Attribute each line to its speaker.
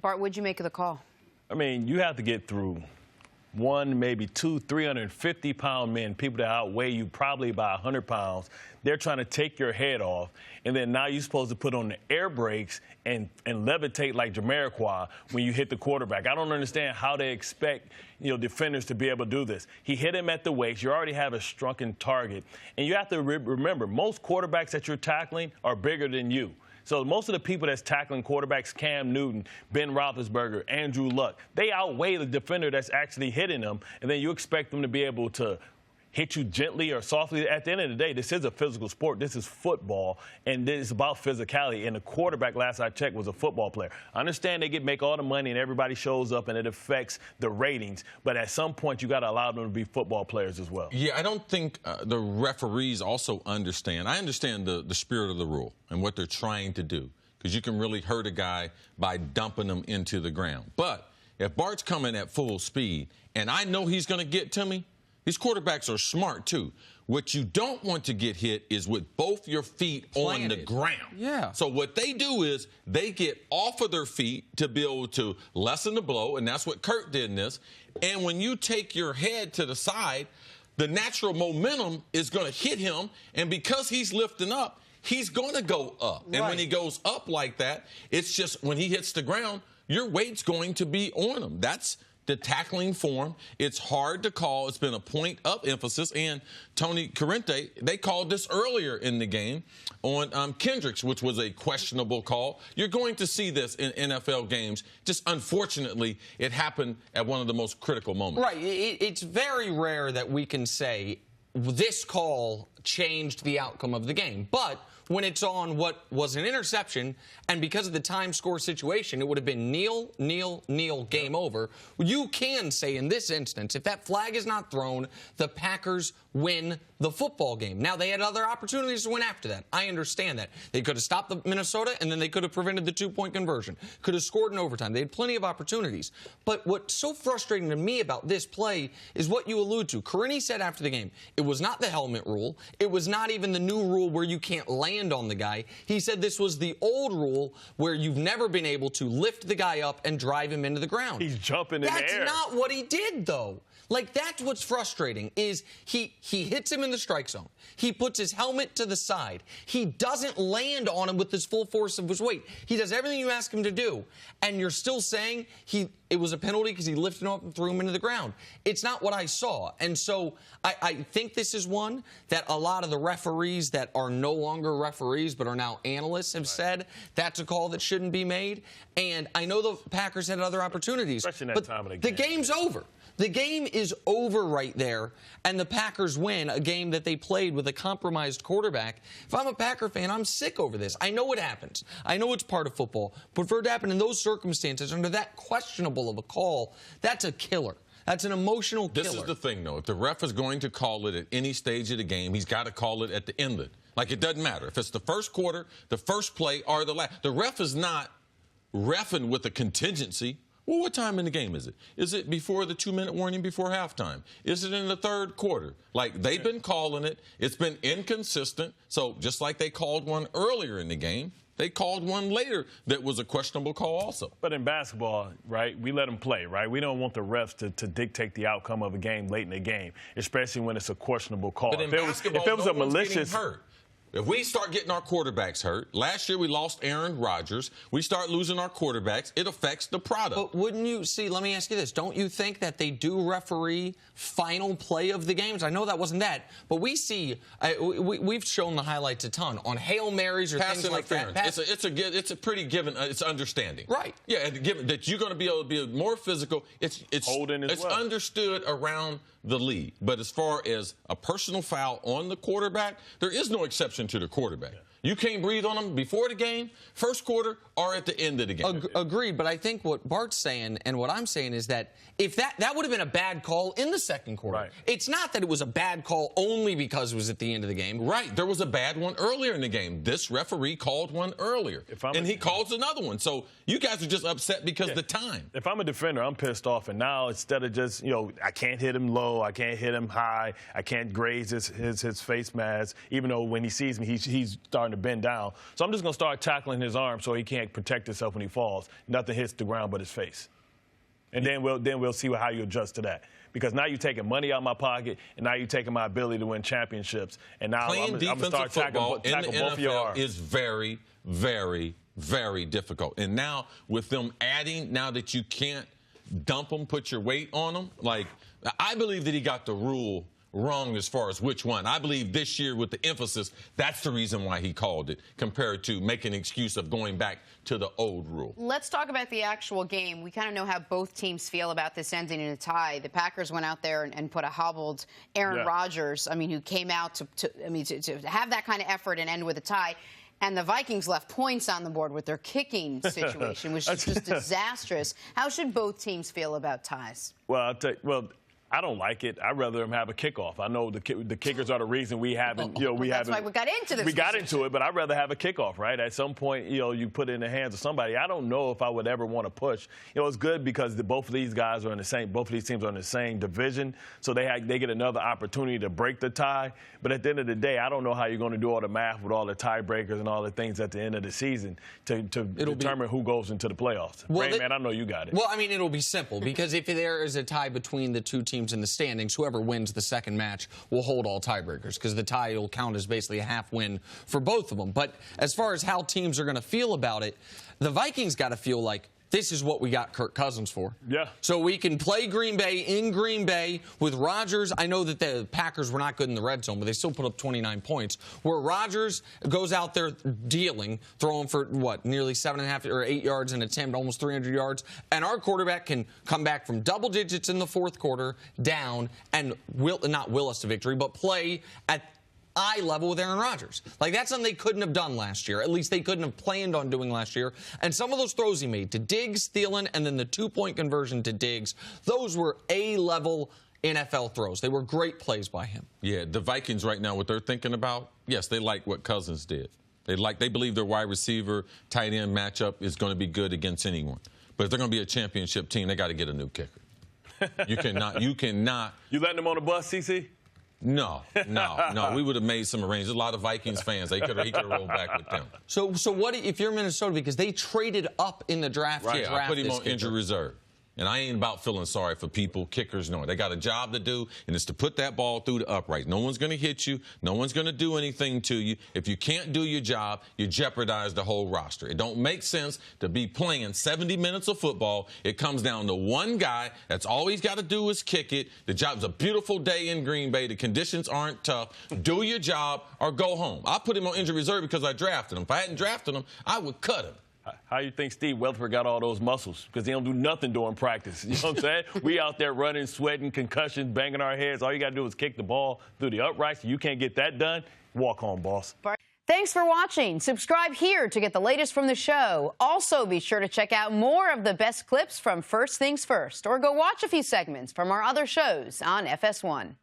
Speaker 1: Bart, what'd you make of the call?
Speaker 2: I mean, you have to get through one, maybe two, 350-pound men, people that outweigh you probably by 100 pounds. They're trying to take your head off, and then now you're supposed to put on the air brakes and levitate like Jamiroquai when you hit the quarterback. I don't understand how they expect, defenders to be able to do this. He hit him at the waist. You already have a shrunken target. And you have to remember, most quarterbacks that you're tackling are bigger than you. So most of the people that's tackling quarterbacks, Cam Newton, Ben Roethlisberger, Andrew Luck, they outweigh the defender that's actually hitting them, and then you expect them to be able to hit you gently or softly. At the end of the day, this is a physical sport. This is football, and it's about physicality. And the quarterback, last I checked, was a football player. I understand they make all the money and everybody shows up and it affects the ratings, but at some point you got to allow them to be football players as well.
Speaker 3: Yeah, I don't think the referees also understand. I understand the spirit of the rule and what they're trying to do, because you can really hurt a guy by dumping them into the ground. But if Bart's coming at full speed and I know he's going to get to me, these quarterbacks are smart, too. What you don't want to get hit is with both your feet on the ground.
Speaker 4: Yeah.
Speaker 3: So what they do is they get off of their feet to be able to lessen the blow, and that's what Kurt did in this. And when you take your head to the side, the natural momentum is going to hit him, and because he's lifting up, he's going to go up.
Speaker 4: Right.
Speaker 3: And when he goes up like that, it's just when he hits the ground, your weight's going to be on him. That's the tackling form. It's hard to call. It's been a point of emphasis. And Tony Corrente, they called this earlier in the game on Kendricks, which was a questionable call. You're going to see this in NFL games. Just unfortunately, it happened at one of the most critical moments.
Speaker 4: Right. It's very rare that we can say this call changed the outcome of the game. But when it's on what was an interception, and because of the time score situation, it would have been kneel, game over. You can say in this instance, if that flag is not thrown, the Packers win the football game. Now, they had other opportunities to win after that. I understand that. They could have stopped the Minnesota, and then they could have prevented the two-point conversion. Could have scored in overtime. They had plenty of opportunities. But what's so frustrating to me about this play is what you allude to. Carini said after the game, it was not the helmet rule. It was not even the new rule where you can't land on the guy. He said this was the old rule where you've never been able to lift the guy up and drive him into the ground.
Speaker 2: He's jumping in the air.
Speaker 4: That's not what he did, though. Like, that's what's frustrating, is he hits him in the strike zone. He puts his helmet to the side. He doesn't land on him with his full force of his weight. He does everything you ask him to do, and you're still saying it was a penalty because he lifted him up and threw him into the ground. It's not what I saw. And so I think this is one that a lot of the referees that are no longer referees but are now analysts have said that's a call that shouldn't be made. And I know the Packers had other opportunities.
Speaker 2: Especially in that time of the game.
Speaker 4: The game's over. The game is over right there, and the Packers win a game that they played with a compromised quarterback. If I'm a Packer fan, I'm sick over this. I know it happens. I know it's part of football. But for it to happen in those circumstances, under that questionable of a call, that's a killer. That's an emotional killer.
Speaker 3: This is the thing, though. If the ref is going to call it at any stage of the game, he's got to call it at the end of it. Like, it doesn't matter. If it's the first quarter, the first play, or the last. The ref is not reffing with a contingency. Well, what time in the game is it? Is it before the 2-minute warning before halftime? Is it in the third quarter? Like, they've been calling it. It's been inconsistent. So just like they called one earlier in the game, they called one later that was a questionable call also.
Speaker 2: But in basketball, right, we let them play, right? We don't want the refs to dictate the outcome of a game late in the game, especially when it's a questionable call.
Speaker 3: But in basketball,
Speaker 2: if it was
Speaker 3: no
Speaker 2: a malicious
Speaker 3: hurt. If we start getting our quarterbacks hurt, last year we lost Aaron Rodgers, we start losing our quarterbacks, it affects the product.
Speaker 4: But wouldn't you see, let me ask you this, don't you think that they do referee final play of the games? I know that wasn't that, but we see, we've shown the highlights a ton on Hail Marys or
Speaker 3: pass
Speaker 4: things like that.
Speaker 3: It's a pretty given, it's understanding.
Speaker 4: Right.
Speaker 3: Yeah, given that you're going to be able to be more physical, it's
Speaker 2: holding as well.
Speaker 3: Understood around the league. But as far as a personal foul on the quarterback, there is no exception to the quarterback. Yeah. You can't breathe on them before the game, first quarter, or at the end of the game.
Speaker 4: Agreed, but I think what Bart's saying and what I'm saying is that if that would have been a bad call in the second quarter.
Speaker 2: Right.
Speaker 4: It's not that it was a bad call only because it was at the end of the game.
Speaker 3: Right. There was a bad one earlier in the game. This referee called one earlier, and he calls another one. So you guys are just upset because of the time.
Speaker 2: If I'm a defender, I'm pissed off, and now instead of just, I can't hit him low, I can't hit him high, I can't graze his face mask, even though when he sees me, he's starting to to bend down. So I'm just going to start tackling his arm so he can't protect himself when he falls. Nothing hits the ground but his face. And then we'll see how you adjust to that. Because now you're taking money out of my pocket, and now you're taking my ability to win championships. And now I'm going to start tackling both of your arms.
Speaker 3: Is very, very, very difficult. And now with them adding, now that you can't dump them, put your weight on them, like I believe that he got the rule wrong as far as which one. I believe this year with the emphasis, that's the reason why he called it, compared to making an excuse of going back to the old rule.
Speaker 1: Let's talk about the actual game. We kind of know how both teams feel about this ending in a tie. The Packers went out there and put a hobbled Aaron Rodgers, who came out to have that kind of effort and end with a tie. And the Vikings left points on the board with their kicking situation, which is just disastrous. How should both teams feel about ties?
Speaker 2: Well, I don't like it. I'd rather them have a kickoff. I know the kickers are the reason we haven't,
Speaker 1: That's why we got into this.
Speaker 2: We got into it, but I'd rather have a kickoff, right? At some point, you put it in the hands of somebody. I don't know if I would ever want to push. It's good because both of these guys are in the same, both of these teams are in the same division, so they get another opportunity to break the tie. But at the end of the day, I don't know how you're going to do all the math with all the tiebreakers and all the things at the end of the season to determine who goes into the playoffs.
Speaker 4: Well,
Speaker 2: Rain Man, I know you got it.
Speaker 4: Well, it'll be simple because if there is a tie between the two teams in the standings, whoever wins the second match will hold all tiebreakers because the tie will count as basically a half win for both of them. But as far as how teams are going to feel about it, the Vikings got to feel like this is what we got Kirk Cousins for.
Speaker 2: Yeah.
Speaker 4: So we can play Green Bay in Green Bay with Rodgers. I know that the Packers were not good in the red zone, but they still put up 29 points. Where Rodgers goes out there dealing, throwing for, nearly 7.5 or 8 yards an attempt, almost 300 yards. And our quarterback can come back from double digits in the fourth quarter down and not will us to victory, but play at eye level with Aaron Rodgers. That's something they couldn't have done last year. At least they couldn't have planned on doing last year. And some of those throws he made to Diggs, Thielen, and then the 2-point conversion to Diggs, those were A-level NFL throws. They were great plays by him.
Speaker 3: Yeah, the Vikings right now, what they're thinking about, yes, they like what Cousins did. They believe their wide receiver, tight end matchup is going to be good against anyone. But if they're going to be a championship team, they got to get a new kicker. You cannot.
Speaker 2: You letting them on the bus, CC?
Speaker 3: No. We would have made some arrangements. A lot of Vikings fans. He could have rolled back with them.
Speaker 4: So what if you're Minnesota? Because they traded up in the draft.
Speaker 3: Right. I put him on injury reserve. And I ain't about feeling sorry for people, kickers, no. They got a job to do, and it's to put that ball through the upright. No one's going to hit you. No one's going to do anything to you. If you can't do your job, you jeopardize the whole roster. It don't make sense to be playing 70 minutes of football. It comes down to one guy. That's all he's got to do is kick it. The job's a beautiful day in Green Bay. The conditions aren't tough. Do your job or go home. I put him on injury reserve because I drafted him. If I hadn't drafted him, I would cut him.
Speaker 2: How you think Steve Weatherford got all those muscles? Because he don't do nothing during practice. You know what I'm saying? We out there running, sweating, concussions, banging our heads. All you got to do is kick the ball through the uprights. You can't get that done. Walk home, boss.
Speaker 1: Thanks for watching. Subscribe here to get the latest from the show. Also, be sure to check out more of the best clips from First Things First, or go watch a few segments from our other shows on FS1.